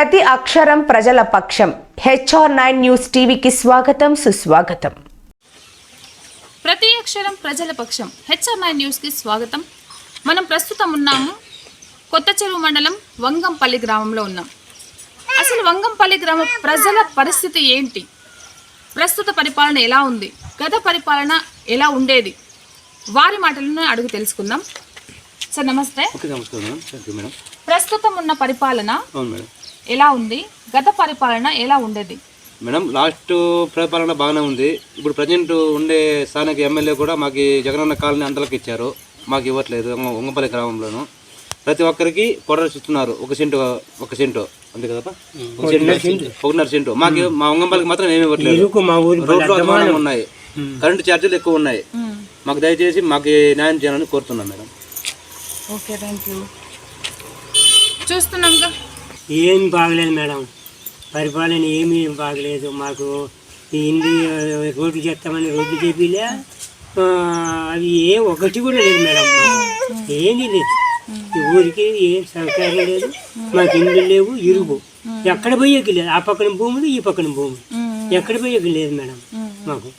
ప్రతి అక్షరం ప్రజల పక్షం. HR9 న్యూస్ టీవీకి స్వాగతం, సుస్వాగతం. ప్రతి అక్షరం ప్రజల పక్షం. HR9 న్యూస్కి స్వాగతం. మనం ప్రస్తుతం ఉన్నాము కొత్త చెరువు మండలం వంగంపల్లి గ్రామంలో ఉన్నాం. అసలు వంగంపల్లి గ్రామ ప్రజల పరిస్థితి ఏంటి, ప్రస్తుత పరిపాలన ఎలా ఉంది, గత పరిపాలన ఎలా ఉండేది, వారి మాటలను అడుగు తెలుసుకుందాం. సార్ నమస్తే. ప్రస్తుతం ఉన్న పరిపాలన ఎలా ఉంది, గత పరిపాలన ఎలా ఉండేది? మేడం, లాస్ట్ పరిపాలన బాగానే ఉంది. ఇప్పుడు ప్రజెంట్ ఉండే స్థానిక ఎమ్మెల్యే కూడా మాకు జగనన్న కాలనీ అందరికి ఇచ్చారు, మాకు ఇవ్వట్లేదు. వంగంపల్లి గ్రామంలోను ప్రతి ఒక్కరికి క్వార్టర్స్ ఇస్తున్నారు. ఒక సెంటు అంతే కదా, 1.5 సెంటు. మాకు మా వంగంపల్లికి మాత్రం ఏమి ఇవ్వట్లేదు. రోడ్లు అధ్వానంగా ఉన్నాయి, కరెంటు ఛార్జీలు ఎక్కువ ఉన్నాయి. మాకు దయచేసి మాకు న్యాయం చేయాలని కోరుతున్నాం మేడం. Okay, thank you. చూస్తున్నాం ఏం బాగలేదు మేడం, పరిపాలన ఏమీ బాగలేదు. మాకు ఇంటి రోడ్డు చేస్తామని రోడ్డు చేపిలే, అవి ఒకటి కూడా లేదు మేడం. ఏమీ లేదు, ఈ ఊరికి ఏం సౌకర్యం లేదు. మాకు ఇండ్లు లేవు, ఇరుగు ఎక్కడ పోయేకి లేదు. ఆ పక్కన భూములు, ఈ పక్కన భూములు, ఎక్కడ పోయేకి లేదు మేడం. మాకు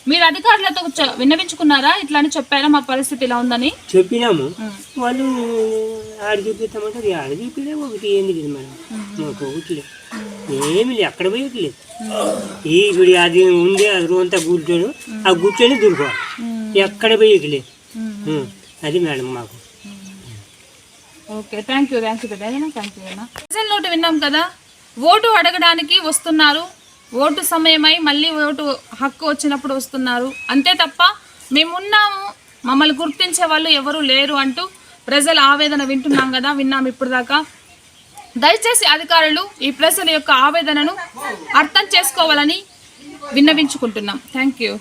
మీరు అధికారులతో విన్నవించుకున్నారా? ఇట్లా అని చెప్పారా మా పరిస్థితి ఇలా ఉందని? చెప్పినాము, వాళ్ళు ఆడ చూపిస్తామంటారు, ఆడ చూపిలే. ఒకటి ఏంది లేదు మేడం, మాకు ఒకటి లేదు, ఏమి లేదు, ఎక్కడ పోయేకి లేదు. ఈ ఇప్పుడు అది ఉండే అది రోజంతా కూర్చొని ఆ కూర్చొని దూరుకోవాలి, ఎక్కడ పోయేకి లేదు. అది మేడం మాకు. ఓకే, థ్యాంక్ యూ ప్రజల నోటు విన్నాం కదా. ఓటు అడగడానికి వస్తున్నారు, ఓటు సమయమై మళ్ళీ ఓటు హక్కు వచ్చినప్పుడు వస్తున్నారు, అంతే తప్ప మేమున్నాము, మమ్మల్ని గుర్తించే వాళ్ళు ఎవరు లేరు అంటూ ప్రజల ఆవేదన విన్నాం ఇప్పుడు దాకా. దయచేసి అధికారులు ఈ ప్రజల యొక్క ఆవేదనను అర్థం చేసుకోవాలని విన్నవించుకుంటున్నాం. Thank you.